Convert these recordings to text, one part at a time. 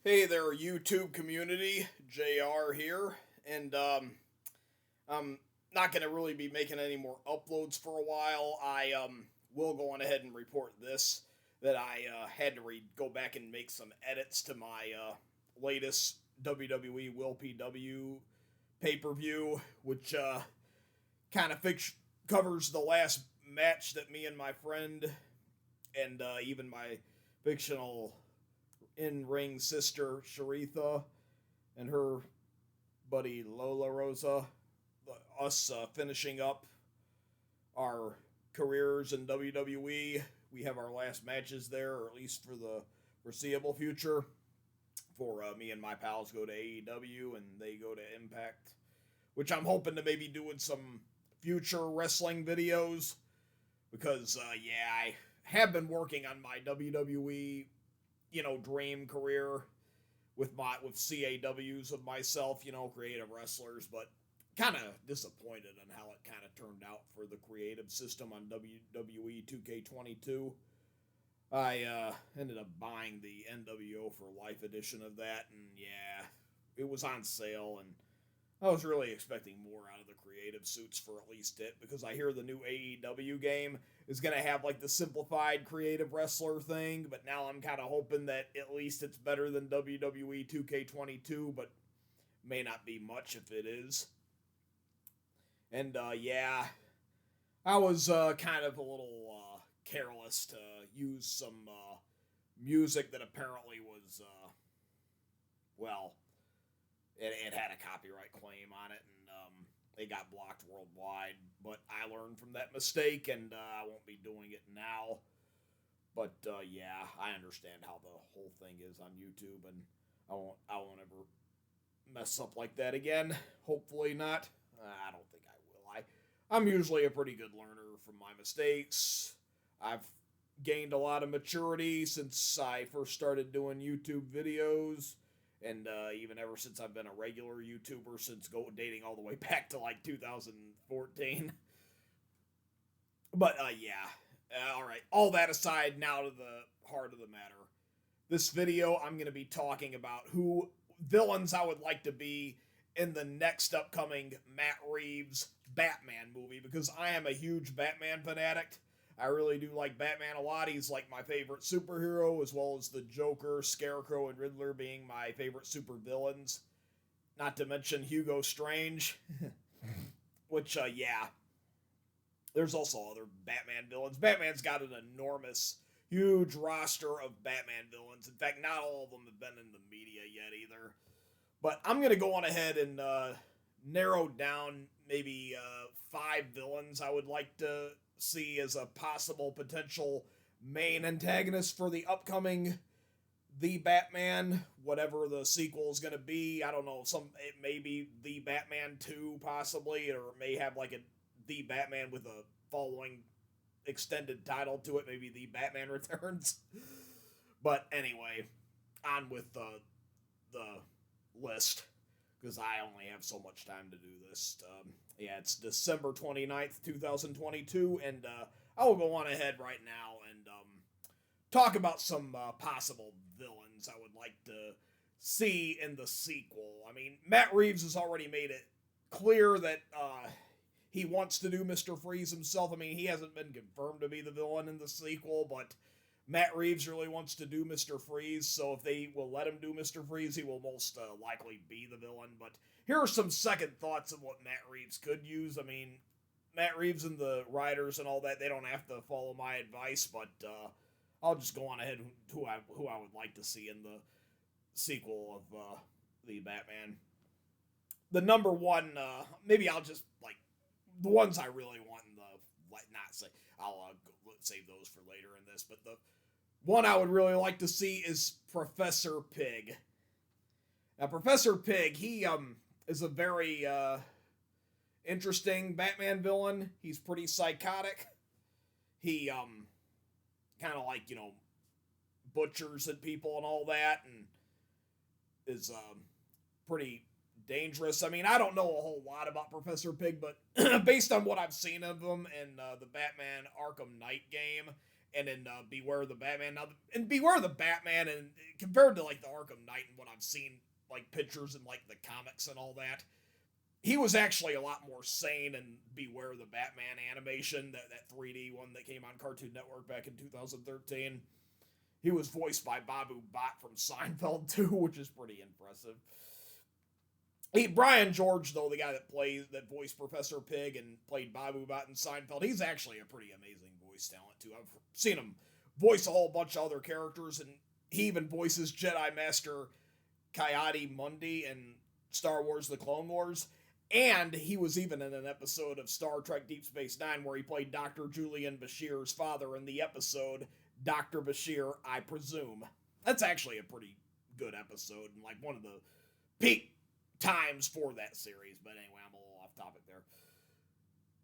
Hey there, YouTube community. JR here, and I'm not gonna really be making any more uploads for a while. I will go on ahead and report this that I had to go back and make some edits to my latest WWE Will PW pay-per-view, which kind of covers the last match that me and my friend and even my fictional in-ring sister Sharitha and her buddy Lola Rosa, us finishing up our careers in WWE. We have our last matches there, or at least for the foreseeable future. For me and my pals go to AEW and they go to Impact, which I'm hoping to maybe do in some future wrestling videos because I have been working on my WWE dream career with CAWs of myself, creative wrestlers, but kind of disappointed on how it kind of turned out for the creative system on WWE 2K22. I ended up buying the NWO for Life edition of that, and it was on sale, and I was really expecting more out of the creative suits for at least it, because I hear the new AEW game is going to have like the simplified creative wrestler thing, but now I'm kind of hoping that at least it's better than WWE 2K22, but may not be much if it is. And I was kind of a little careless to use some music that apparently was, it had a copyright claim on it, and it got blocked worldwide. But I learned from that mistake, and I won't be doing it now. But I understand how the whole thing is on YouTube, and I won't ever mess up like that again. Hopefully not. I don't think I will. I'm usually a pretty good learner from my mistakes. I've gained a lot of maturity since I first started doing YouTube videos. And even ever since I've been a regular YouTuber, since dating all the way back to like 2014. But all right. All that aside, now to the heart of the matter. This video, I'm going to be talking about who villains I would like to be in the next upcoming Matt Reeves'es Batman movie, because I am a huge Batman fanatic. I really do like Batman a lot. He's like my favorite superhero, as well as the Joker, Scarecrow, and Riddler being my favorite supervillains. Not to mention Hugo Strange. Which, there's also other Batman villains. Batman's got an enormous, huge roster of Batman villains. In fact, not all of them have been in the media yet either. But I'm going to go on ahead and narrow down maybe 5 villains I would like to see as a possible potential main antagonist for the upcoming The Batman, whatever the sequel is going to be. I don't know, it may be The Batman 2 possibly, or it may have like a The Batman with a following extended title to it, maybe The Batman Returns. But anyway, on with the list, because I only have so much time to do this. It's December 29th, 2022, and I will go on ahead right now and talk about some possible villains I would like to see in the sequel. I mean, Matt Reeves has already made it clear that he wants to do Mr. Freeze himself. I mean, he hasn't been confirmed to be the villain in the sequel, but Matt Reeves really wants to do Mr. Freeze, so if they will let him do Mr. Freeze, he will most likely be the villain. But here are some second thoughts of what Matt Reeves could use. I mean, Matt Reeves and the writers and all that, they don't have to follow my advice, but I'll just go on ahead who I would like to see in the sequel of The Batman. The number one, maybe I'll just, like, the ones I really want in the, not say, I'll save those for later in this, but the one I would really like to see is Professor Pig. Now, Professor Pig, he is a very interesting Batman villain. He's pretty psychotic. He kind of like, butchers at people and all that, and is pretty dangerous. I mean, I don't know a whole lot about Professor Pig, but based on what I've seen of him in the Batman Arkham Knight game and in Beware the Batman. Now, in Beware the Batman, and compared to like the Arkham Knight and what I've seen, like pictures and like the comics and all that, he was actually a lot more sane in Beware the Batman animation, that 3D one that came on Cartoon Network back in 2013. He was voiced by Babu Bhatt from Seinfeld too, which is pretty impressive. Brian George, though, the guy that voiced Professor Pig and played Babu Bhatt in Seinfeld, he's actually a pretty amazing voice talent too. I've seen him voice a whole bunch of other characters, and he even voices Jedi Master Ki-Adi-Mundi in Star Wars: The Clone Wars. And he was even in an episode of Star Trek Deep Space Nine where he played Dr. Julian Bashir's father in the episode Dr. Bashir, I Presume. That's actually a pretty good episode and like one of the peak times for that series. But anyway, I'm a little off topic there.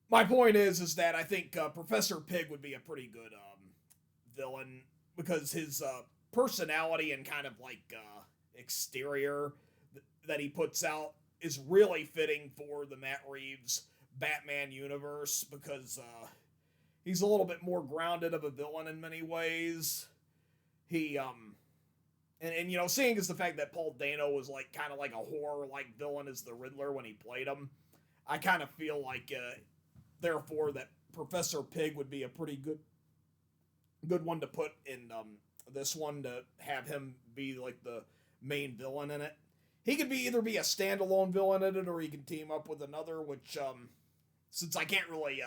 My point is that I think Professor Pig would be a pretty good villain because his personality and kind of like exterior that he puts out is really fitting for the Matt Reeves Batman universe because he's a little bit more grounded of a villain in many ways. He and you know, seeing as the fact that Paul Dano was like kind of like a horror like villain as the Riddler when he played him, I kind of feel like therefore that Professor Pig would be a pretty good one to put in this one, to have him be like the main villain in it. He could either be a standalone villain in it, or he can team up with another, which, since I can't really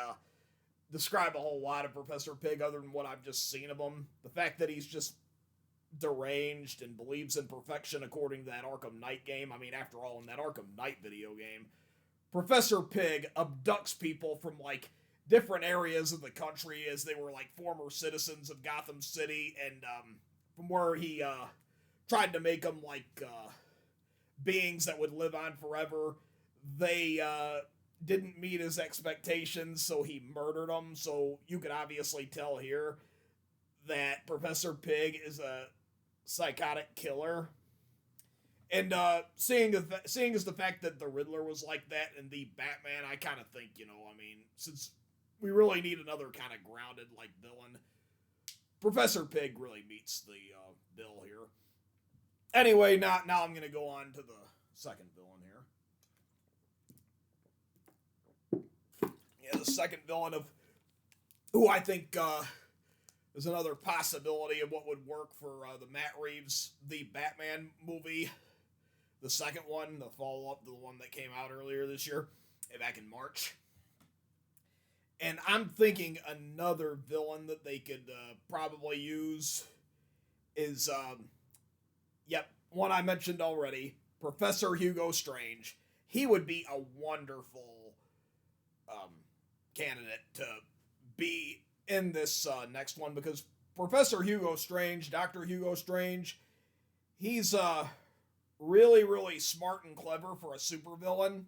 describe a whole lot of Professor Pig other than what I've just seen of him, the fact that he's just deranged and believes in perfection according to that Arkham Knight game. I mean, after all, in that Arkham Knight video game, Professor Pig abducts people from, like, different areas of the country as they were, like, former citizens of Gotham City, and from where he tried to make them, like, beings that would live on forever. They didn't meet his expectations, so he murdered them. So you could obviously tell here that Professor Pig is a psychotic killer. And seeing as the fact that the Riddler was like that in the Batman, I kind of think, you know, I mean, since we really need another kind of grounded like villain, Professor Pig really meets the bill here. Anyway, now I'm going to go on to the second villain here. Yeah, the second villain of who I think is another possibility of what would work for the Matt Reeves The Batman movie. The second one, the follow-up to the one that came out earlier this year, back in March. And I'm thinking another villain that they could probably use is... one I mentioned already, Professor Hugo Strange. He would be a wonderful candidate to be in this next one because Professor Hugo Strange, Dr. Hugo Strange, he's really, really smart and clever for a supervillain.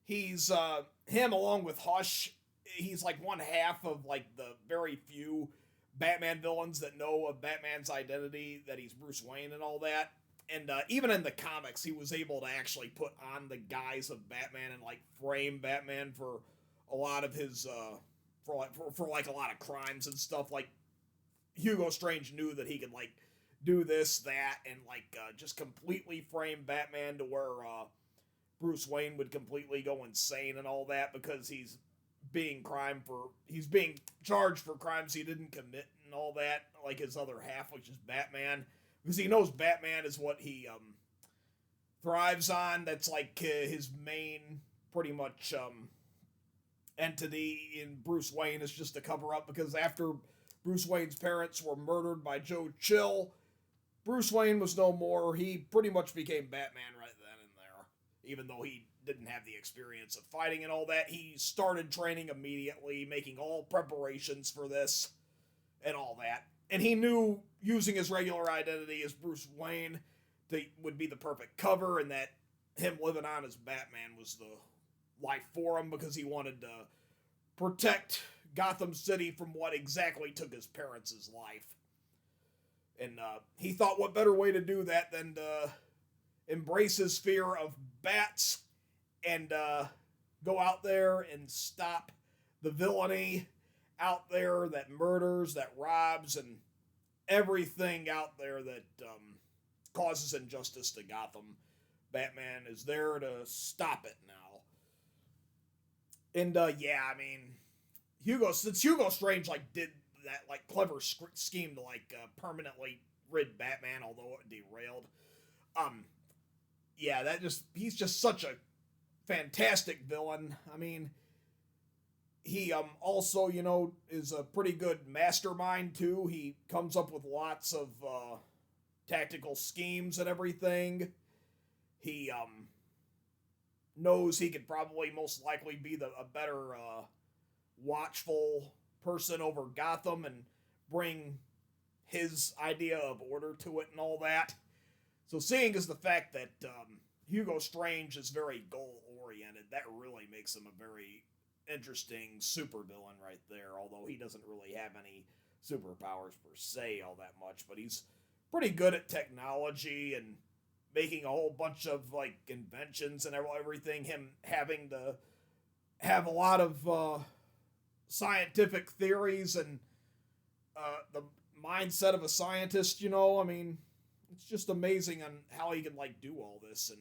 He's, him along with Hush, he's like one half of like the very few Batman villains that know of Batman's identity, that he's Bruce Wayne and all that. And even in the comics, he was able to actually put on the guise of Batman and like frame Batman for a lot of his for like a lot of crimes and stuff. Like Hugo Strange knew that he could like do this, that, and like just completely frame Batman to where Bruce Wayne would completely go insane and all that because he's being charged for crimes he didn't commit and all that, like his other half, which is Batman. Because he knows Batman is what he thrives on. That's like his main, pretty much, entity in Bruce Wayne is just a cover-up. Because after Bruce Wayne's parents were murdered by Joe Chill, Bruce Wayne was no more. He pretty much became Batman right then and there. Even though he didn't have the experience of fighting and all that, he started training immediately, making all preparations for this and all that. And he knew using his regular identity as Bruce Wayne would be the perfect cover, and that him living on as Batman was the life for him because he wanted to protect Gotham City from what exactly took his parents' life. And he thought what better way to do that than to embrace his fear of bats and go out there and stop the villainy out there that murders, that robs, and everything out there that causes injustice to Gotham. Batman is there to stop it now. And yeah, I mean, since Hugo Strange like did that like clever scheme to like permanently rid Batman, although it derailed. Um, yeah, he's just such a fantastic villain. I mean, he also is a pretty good mastermind too. He comes up with lots of tactical schemes and everything. He knows he could probably most likely be a better watchful person over Gotham and bring his idea of order to it and all that. So seeing as the fact that Hugo Strange is very goal oriented, that really makes him a very interesting supervillain right there, although he doesn't really have any superpowers per se all that much, but he's pretty good at technology and making a whole bunch of like inventions and everything. Him having to have a lot of scientific theories and the mindset of a scientist, I mean, it's just amazing on how he can like do all this, and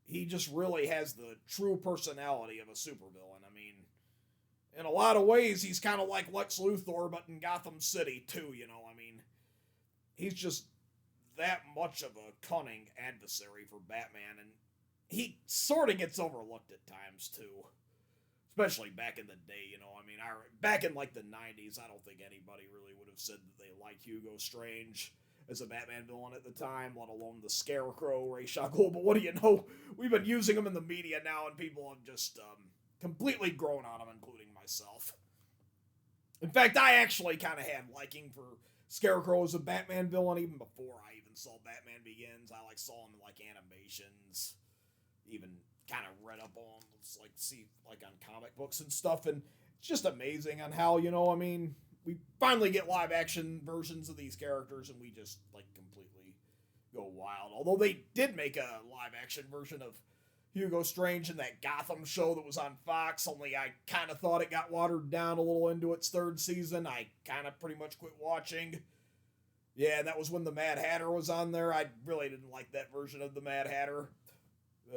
he just really has the true personality of a supervillain. I mean, in a lot of ways, he's kind of like Lex Luthor, but in Gotham City too. I mean, he's just that much of a cunning adversary for Batman, and he sort of gets overlooked at times too. Especially back in the day, I mean, back in like the 90s, I don't think anybody really would have said that they liked Hugo Strange as a Batman villain at the time, let alone the Scarecrow, Ra's al Ghul. But what do you know? We've been using him in the media now, and people have just completely grown on him, including myself. In fact, I actually kind of had liking for Scarecrow as a Batman villain even before I even saw Batman Begins. I like saw him in like animations, even kind of read up on, like see like on comic books and stuff, and it's just amazing on how I mean, we finally get live action versions of these characters, and we just like completely go wild. Although they did make a live action version of Hugo Strange in that Gotham show that was on Fox, only I kind of thought it got watered down a little into its third season. I kind of pretty much quit watching. Yeah, that was when the Mad Hatter was on there. I really didn't like that version of the Mad Hatter,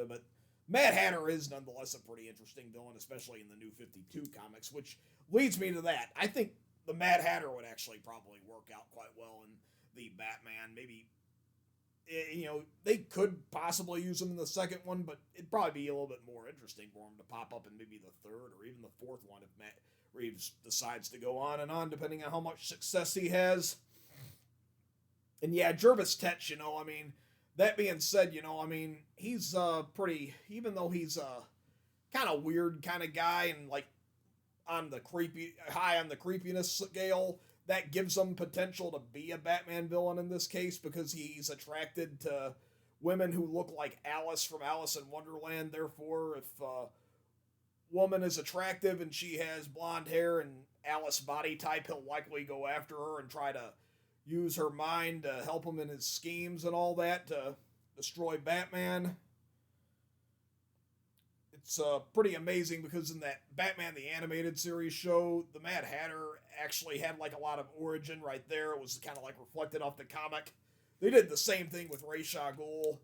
but Mad Hatter is nonetheless a pretty interesting villain, especially in the New 52 comics, which leads me to that. I think the Mad Hatter would actually probably work out quite well in the Batman. Maybe, they could possibly use him in the second one, but it'd probably be a little bit more interesting for him to pop up in maybe the third or even the fourth one if Matt Reeves decides to go on and on, depending on how much success he has. And yeah, Jervis Tetch, I mean, that being said, I mean, he's pretty, even though he's a kind of weird kind of guy and like high on the creepiness scale, that gives him potential to be a Batman villain in this case because he's attracted to women who look like Alice from Alice in Wonderland. Therefore, if a woman is attractive and she has blonde hair and Alice body type, he'll likely go after her and try to use her mind to help him in his schemes and all that to destroy Batman. It's pretty amazing because in that Batman the Animated Series show, the Mad Hatter actually had like a lot of origin right there. It was kind of like reflected off the comic. They did the same thing with Ra's al Ghul.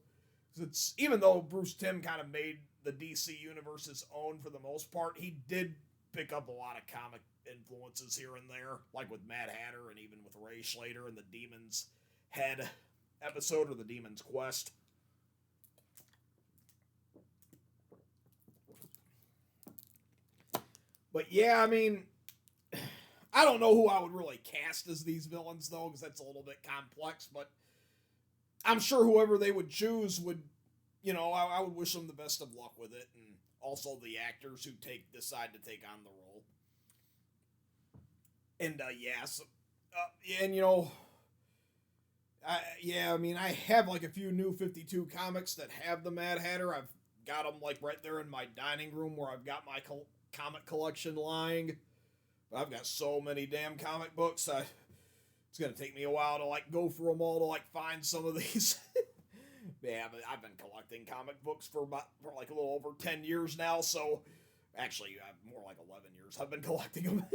It's, even though Bruce Timm kind of made the DC universe his own for the most part, he did pick up a lot of comic influences here and there, like with Mad Hatter and even with Ray Schlater in the Demon's Head episode or the Demon's Quest. But yeah, I mean, I don't know who I would really cast as these villains though, because that's a little bit complex, but I'm sure whoever they would choose would, I would wish them the best of luck with it, and also the actors who decide to take on the role. And I mean, I have like a few New 52 comics that have the Mad Hatter. I've got them like right there in my dining room where I've got my comic collection lying. But I've got so many damn comic books. It's gonna take me a while to like go through them all to like find some of these. Yeah, but I've been collecting comic books for like a little over 10 years now. So actually, more like 11 years I've been collecting them.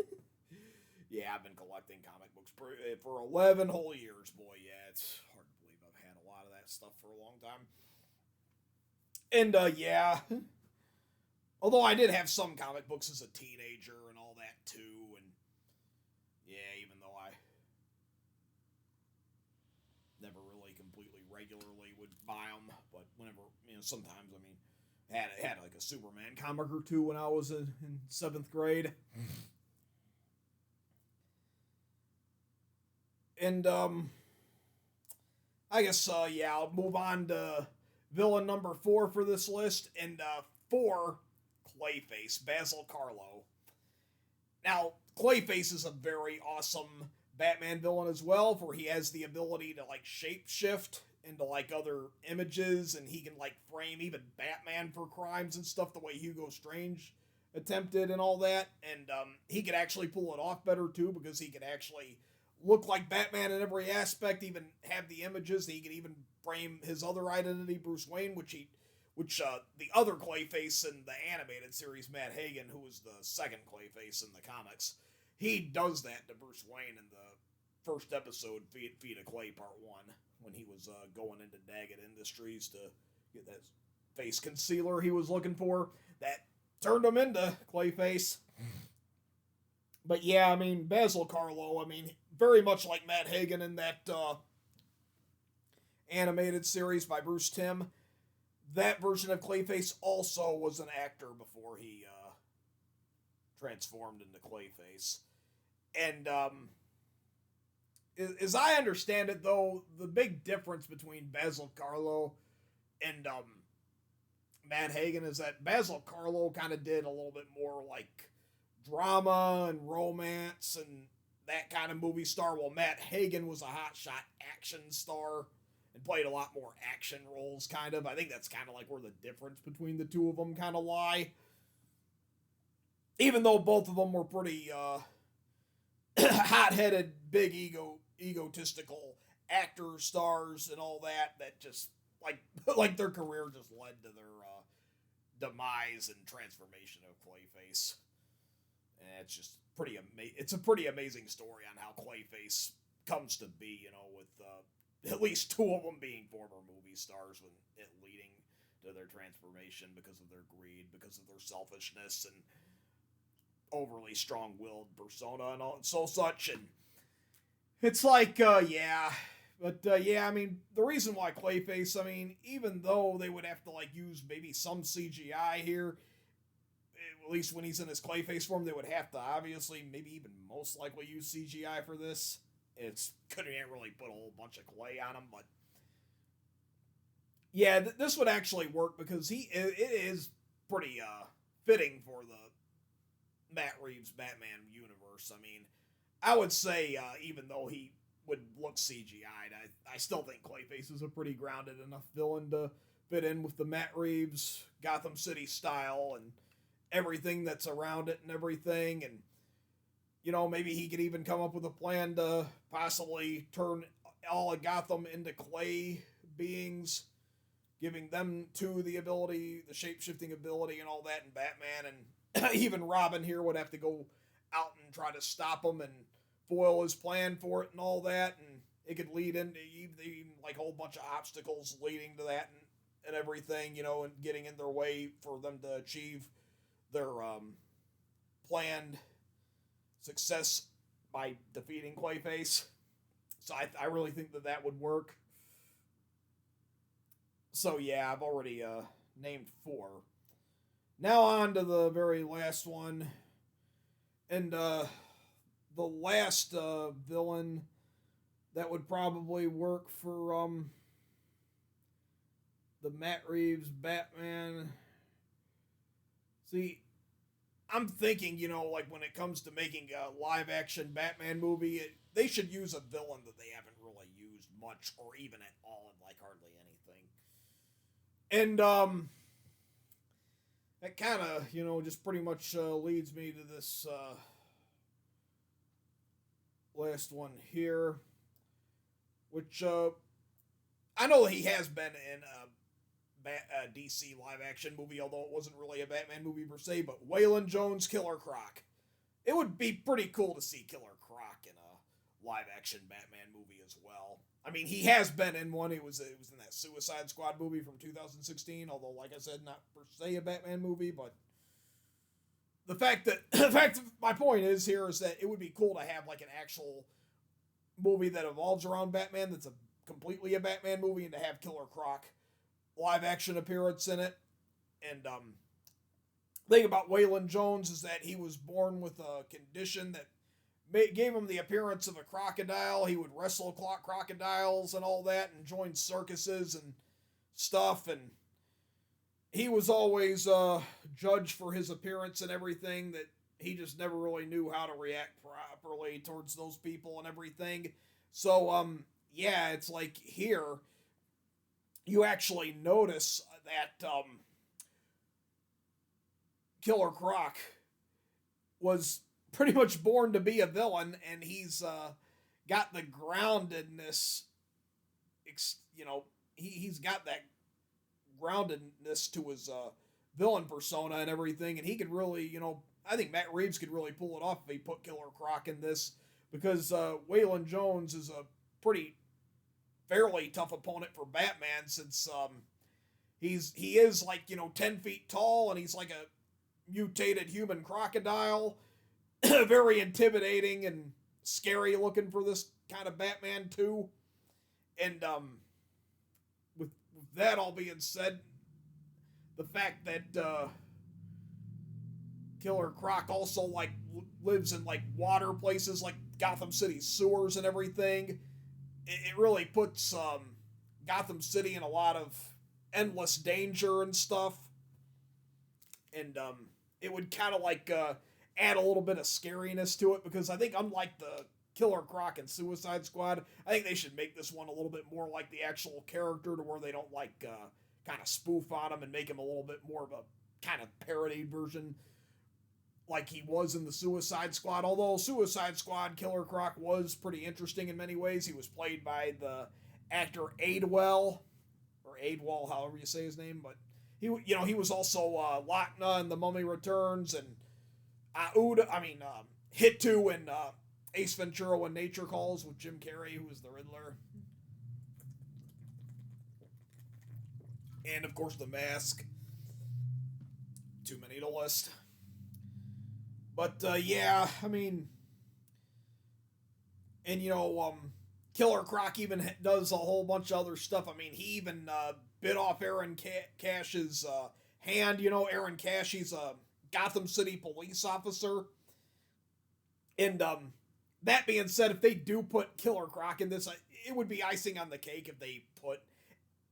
Yeah, I've been collecting comic books for 11 whole years, boy. Yeah, it's hard to believe I've had a lot of that stuff for a long time. And yeah, although I did have some comic books as a teenager and all that too, and yeah, even though I never really completely regularly would buy them, but whenever, sometimes, I mean, had like a Superman comic or two when I was in 7th grade. And I guess yeah, I'll move on to villain number 4 for this list, and 4, Clayface, Basil Karlo. Now, Clayface is a very awesome Batman villain as well, for he has the ability to like shapeshift into like other images, and he can like frame even Batman for crimes and stuff the way Hugo Strange attempted and all that. And he could actually pull it off better too, because he could actually look like Batman in every aspect, even have the images. He could even frame his other identity, Bruce Wayne, which the other Clayface in the animated series, Matt Hagen, who was the second Clayface in the comics, he does that to Bruce Wayne in the first episode, Feet of Clay Part 1, when he was going into Daggett Industries to get that face concealer he was looking for. That turned him into Clayface. But yeah, I mean, Basil Karlo, I mean, very much like Matt Hagen in that animated series by Bruce Timm. That version of Clayface also was an actor before he transformed into Clayface. And as I understand it, though, the big difference between Basil Karlo and Matt Hagen is that Basil Karlo kind of did a little bit more like drama and romance and that kind of movie star, while Matt Hagen was a hotshot action star and played a lot more action roles, kind of. I think that's kind of like where the difference between the two of them kind of lie. Even though both of them were pretty hot-headed, big egotistical actor stars and all that, that just like their career just led to their demise and transformation of Clayface. And it's just it's a pretty amazing story on how Clayface comes to be, with at least 2 of them being former movie stars, with it leading to their transformation because of their greed, because of their selfishness and overly strong-willed persona and all and so such. And it's like, yeah. But, yeah, I mean, the reason why Clayface, I mean, even though they would have to, like, use maybe some CGI here, at least when he's in his Clayface form, they would have to obviously, maybe even most likely use CGI for this. It's couldn't really put a whole bunch of clay on him, but yeah, this would actually work because it is pretty fitting for the Matt Reeves Batman universe. I mean, I would say even though he would look CGI'd, I still think Clayface is a pretty grounded enough villain to fit in with the Matt Reeves Gotham City style and everything that's around it and everything. And maybe he could even come up with a plan to possibly turn all of Gotham into clay beings, giving them to the ability, the shape-shifting ability and all that, and Batman and even Robin here would have to go out and try to stop him and foil his plan for it and all that, and it could lead into even like a whole bunch of obstacles leading to that and everything, and getting in their way for them to achieve their planned success by defeating Clayface. So I really think that would work. So yeah, I've already named 4. Now on to the very last one. And the last villain that would probably work for the Matt Reeves Batman. See, I'm thinking, like when it comes to making a live-action Batman movie, they should use a villain that they haven't really used much or even at all in, like, hardly anything. And, that kind of, just pretty much leads me to this last one here, which I know he has been in a DC live-action movie, although it wasn't really a Batman movie per se, but Waylon Jones' Killer Croc. it would be pretty cool to see Killer Croc in a live action Batman movie as well. I mean, he has been in one. It was in that Suicide Squad movie from 2016. Although, like I said, not per se a Batman movie, but my point is here is that it would be cool to have like an actual movie that evolves around Batman. That's a completely a Batman movie, and to have Killer Croc live action appearance in it. And thing about Waylon Jones is that he was born with a condition that gave him the appearance of a crocodile. He would wrestle crocodiles and all that, and join circuses and stuff. And he was always judged for his appearance and everything. That he just never really knew how to react properly towards those people and everything. So yeah, it's like here you actually notice that Killer Croc was pretty much born to be a villain, and he's got the groundedness. You know, he's got that groundedness to his villain persona and everything, and he could really, you know, I think Matt Reeves could really pull it off if he put Killer Croc in this, because Waylon Jones is a pretty fairly tough opponent for Batman, since he is like, you know, 10 feet tall, and he's like a mutated human crocodile. Very intimidating and scary looking for this kind of Batman too. And with that all being said, the fact that Killer Croc also like lives in like water places like Gotham City sewers and everything, it really puts Gotham City in a lot of endless danger and stuff. And it would kind of like add a little bit of scariness to it, because I think unlike the Killer Croc and Suicide Squad, I think they should make this one a little bit more like the actual character, to where they don't like kind of spoof on him and make him a little bit more of a kind of parodied version like he was in the Suicide Squad. Although Suicide Squad, Killer Croc was pretty interesting in many ways. He was played by the actor Adewale, or Adewale, however you say his name, but he was also Lochna in The Mummy Returns, and Hitu in Ace Ventura: When Nature Calls with Jim Carrey, who was the Riddler. And of course The Mask. Too many to list. But yeah, I mean, and Killer Croc even does a whole bunch of other stuff. I mean, he even bit off Aaron Cash's hand. Aaron Cash, he's a Gotham City police officer. And that being said, if they do put Killer Croc in this, it would be icing on the cake if they put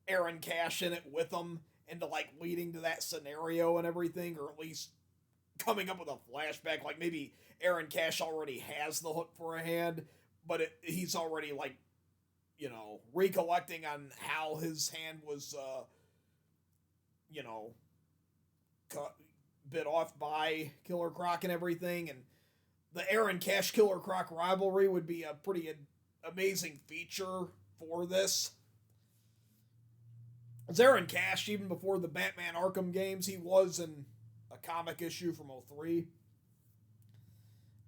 Aaron Cash in it with them, and leading to that scenario and everything, or at least coming up with a flashback. Like maybe Aaron Cash already has the hook for a hand, but he's already recollecting on how his hand was bit off by Killer Croc and everything. And the Aaron Cash Killer Croc rivalry would be a pretty amazing feature for this. As Aaron Cash, even before the Batman Arkham games, he was in a comic issue from '03.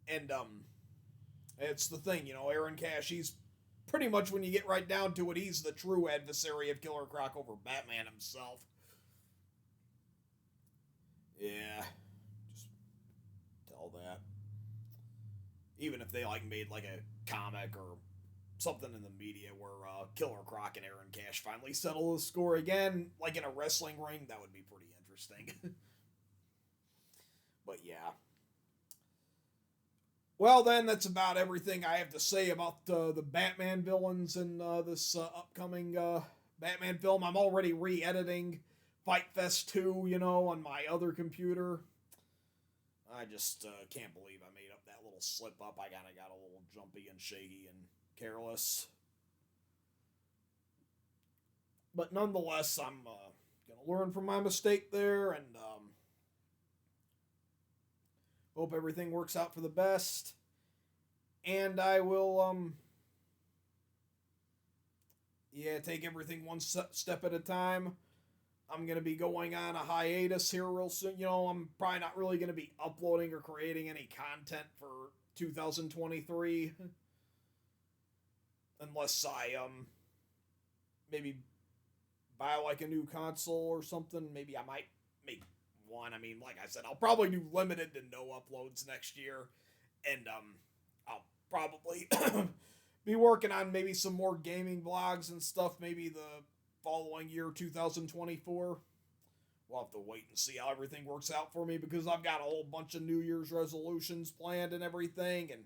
And it's the thing, Aaron Cash, he's pretty much, when you get right down to it, he's the true adversary of Killer Croc over Batman himself. Yeah, just tell that. Even if they made a comic or something in the media where Killer Croc and Aaron Cash finally settle the score again, like in a wrestling ring, that would be pretty interesting. But yeah. Well, then, that's about everything I have to say about the Batman villains in this upcoming Batman film. I'm already re-editing Fight Fest 2, on my other computer. I just can't believe I made up that little slip up. I kind of got a little jumpy and shaky and careless. But nonetheless, I'm going to learn from my mistake there, and hope everything works out for the best. And I will, take everything one step at a time. I'm going to be going on a hiatus here real soon. I'm probably not really going to be uploading or creating any content for 2023 unless I maybe buy like a new console or something. Maybe I might make one. I mean, like I said, I'll probably do limited to no uploads next year, and I'll probably be working on maybe some more gaming vlogs and stuff. Maybe the following year, 2024. We'll have to wait and see how everything works out for me because I've got a whole bunch of New Year's resolutions planned and everything, and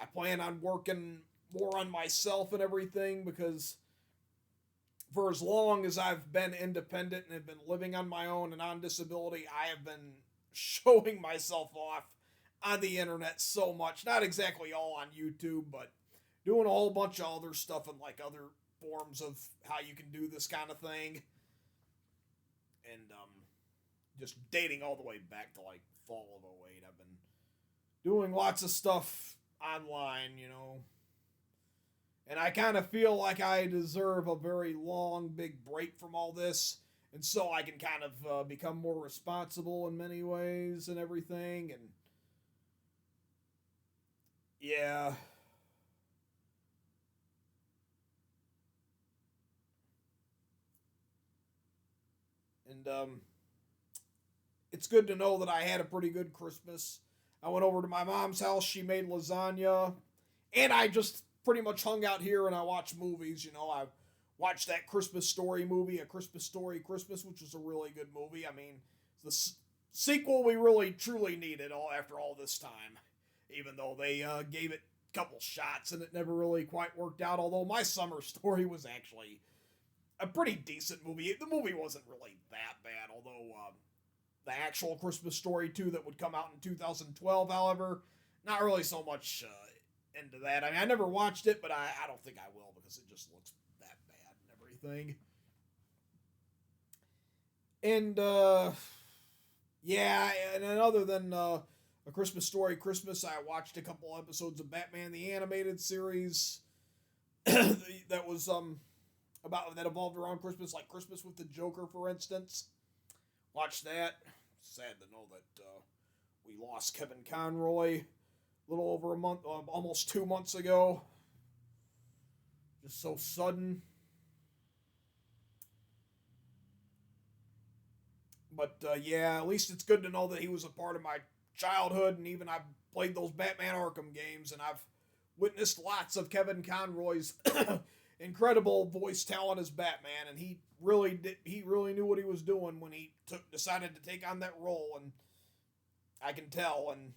I plan on working more on myself and everything because for as long as I've been independent and have been living on my own and on disability, I have been showing myself off on the internet so much. Not exactly all on YouTube, but doing a whole bunch of other stuff and like other forms of how you can do this kind of thing. And just dating all the way back to like fall of '08. I've been doing lots of stuff online. And I kind of feel like I deserve a very long, big break from all this. And so I can kind of become more responsible in many ways and everything. And yeah. And it's good to know that I had a pretty good Christmas. I went over to my mom's house. She made lasagna. And I just pretty much hung out here and I watched movies. I watched that Christmas Story movie, A Christmas Story Christmas, which was a really good movie. I mean, it's the sequel we really truly needed after all this time. Even though they gave it a couple shots and it never really quite worked out. Although My Summer Story was actually a pretty decent movie. The movie wasn't really that bad, although the actual Christmas Story 2 that would come out in 2012, however, not really so much into that. I mean, I never watched it, but I don't think I will because it just looks that bad and everything. And, yeah, and then other than A Christmas Story Christmas, I watched a couple episodes of Batman the Animated Series that was, that evolved around Christmas, like Christmas with the Joker, for instance. Watched that. Sad to know that we lost Kevin Conroy a little over a month, almost 2 months ago. Just so sudden. But yeah, at least it's good to know that he was a part of my childhood, and even I've played those Batman Arkham games, and I've witnessed lots of Kevin Conroy's incredible voice talent as Batman, and he really knew what he was doing when he decided to take on that role, and I can tell, and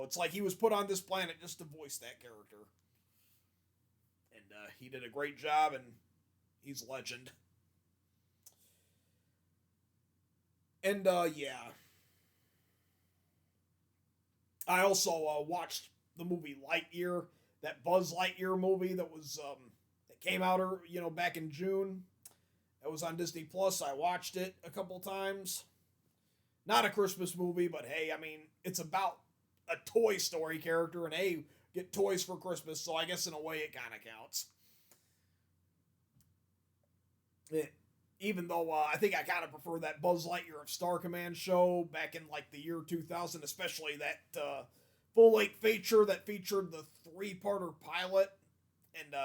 it's like he was put on this planet just to voice that character, and he did a great job, and he's a legend. And yeah, I also watched the movie Lightyear, that Buzz Lightyear movie that was that came out back in June. It was on Disney Plus. I watched it a couple times. Not a Christmas movie, but hey, I mean, it's about a Toy Story character, and hey, get toys for Christmas, so I guess in a way it kind of counts. Even though I think I kind of prefer that Buzz Lightyear of Star Command show back in like the year 2000, especially that full-length feature that featured the three-parter pilot, and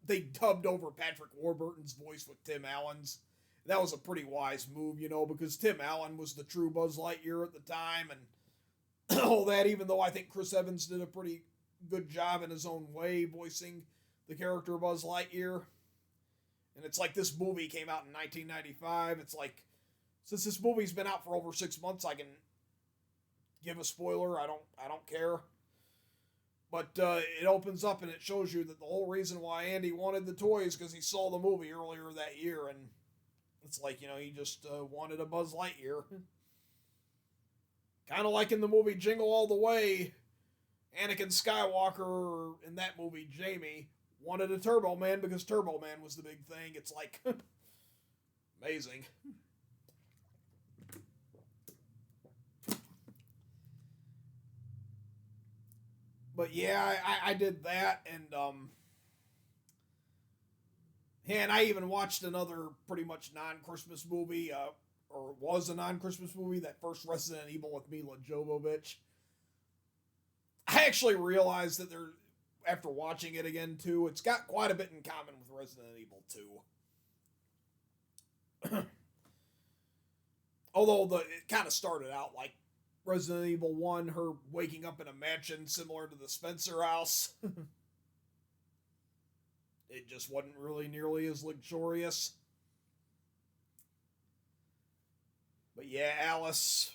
they dubbed over Patrick Warburton's voice with Tim Allen's. That was a pretty wise move, because Tim Allen was the true Buzz Lightyear at the time, and all that, even though I think Chris Evans did a pretty good job in his own way voicing the character Buzz Lightyear. And it's like this movie came out in 1995. It's like, since this movie's been out for over 6 months, I can give a spoiler. I don't care. But it opens up and it shows you that the whole reason why Andy wanted the toys because he saw the movie earlier that year, and it's like, he just wanted a Buzz Lightyear. Kind of like in the movie Jingle All the Way, Anakin Skywalker in that movie, Jamie, wanted a Turbo Man because Turbo Man was the big thing. It's like, amazing. But yeah, I did that, and And I even watched another pretty much non-Christmas movie, or was a non-Christmas movie, that first Resident Evil with Mila Jovovich. I actually realized that after watching it again too, it's got quite a bit in common with Resident Evil 2. Although it kind of started out like Resident Evil 1, her waking up in a mansion similar to the Spencer house. It just wasn't really nearly as luxurious. But yeah, Alice.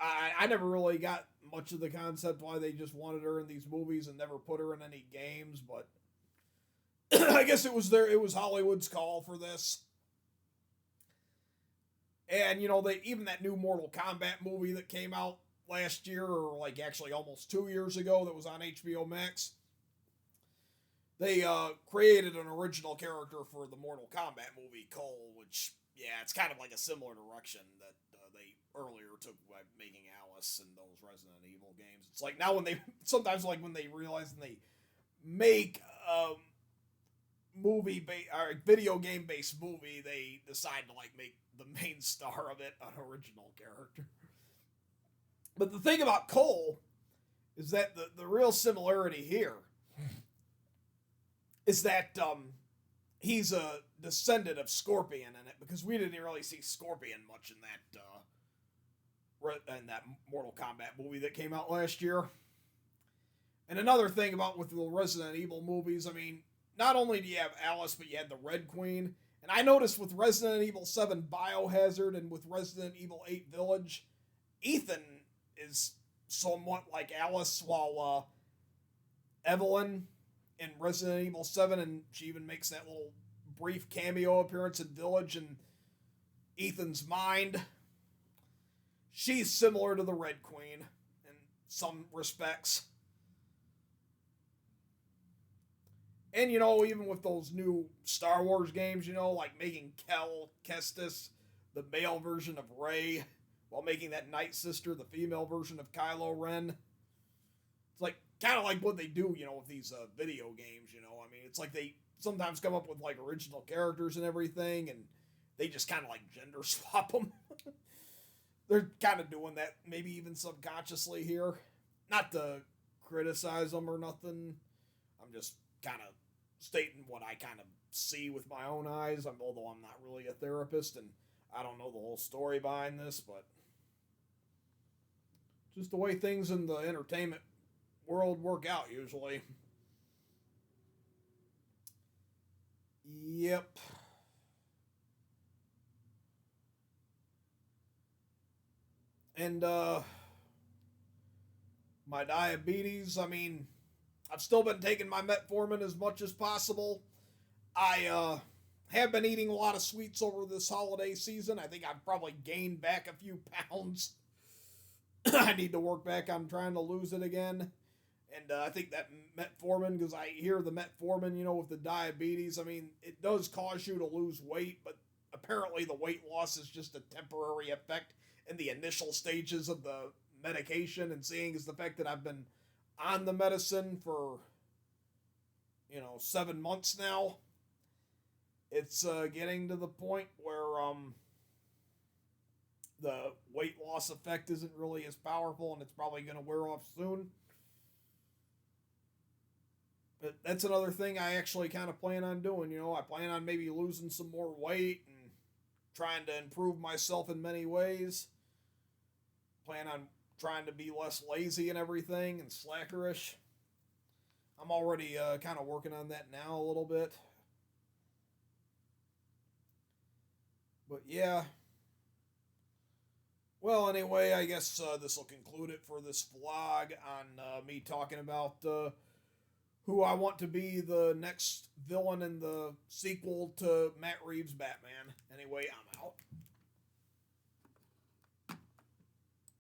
I never really got much of the concept why they just wanted her in these movies and never put her in any games, but I guess it was Hollywood's call for this. And they even that new Mortal Kombat movie that came out last year, or like actually almost 2 years ago, that was on HBO Max. They created an original character for the Mortal Kombat movie, Cole, which, yeah, it's kind of like a similar direction that they earlier took by making Alice in those Resident Evil games. It's like now when they realize and they make a video game based movie, they decide to like make the main star of it an original character. But the thing about Cole is that the real similarity here is that he's a descendant of Scorpion in it, because we didn't really see Scorpion much in that Mortal Kombat movie that came out last year. And another thing about with the Resident Evil movies, I mean, not only do you have Alice, but you had the Red Queen. And I noticed with Resident Evil 7 Biohazard and with Resident Evil 8 Village, Ethan is somewhat like Alice, while Evelyn in Resident Evil 7, and she even makes that little brief cameo appearance in Village and Ethan's mind. She's similar to the Red Queen in some respects. And, even with those new Star Wars games, like making Kel Kestis the male version of Rey, while making that Night Sister the female version of Kylo Ren. It's like, kind of like what they do, with these video games, I mean, it's like they sometimes come up with, like, original characters and everything, and they just kind of, like, gender swap them. They're kind of doing that, maybe even subconsciously here. Not to criticize them or nothing. I'm just kind of stating what I kind of see with my own eyes, although I'm not really a therapist, and I don't know the whole story behind this, but just the way things in the entertainment world work out usually. Yep. And my diabetes, I mean, I've still been taking my metformin as much as possible. I have been eating a lot of sweets over this holiday season. I think I've probably gained back a few pounds. I need to work back on trying to lose it again. And I think that metformin, because I hear the metformin, with the diabetes, I mean, it does cause you to lose weight, but apparently the weight loss is just a temporary effect in the initial stages of the medication. And seeing as the fact that I've been on the medicine for, 7 months now, it's getting to the point where the weight loss effect isn't really as powerful, and it's probably going to wear off soon. But that's another thing I actually kind of plan on doing. I plan on maybe losing some more weight and trying to improve myself in many ways. Plan on trying to be less lazy and everything and slackerish. I'm already kind of working on that now a little bit. But yeah. Well, anyway, I guess this will conclude it for this vlog on me talking about who I want to be the next villain in the sequel to Matt Reeves'es Batman. Anyway, I'm out.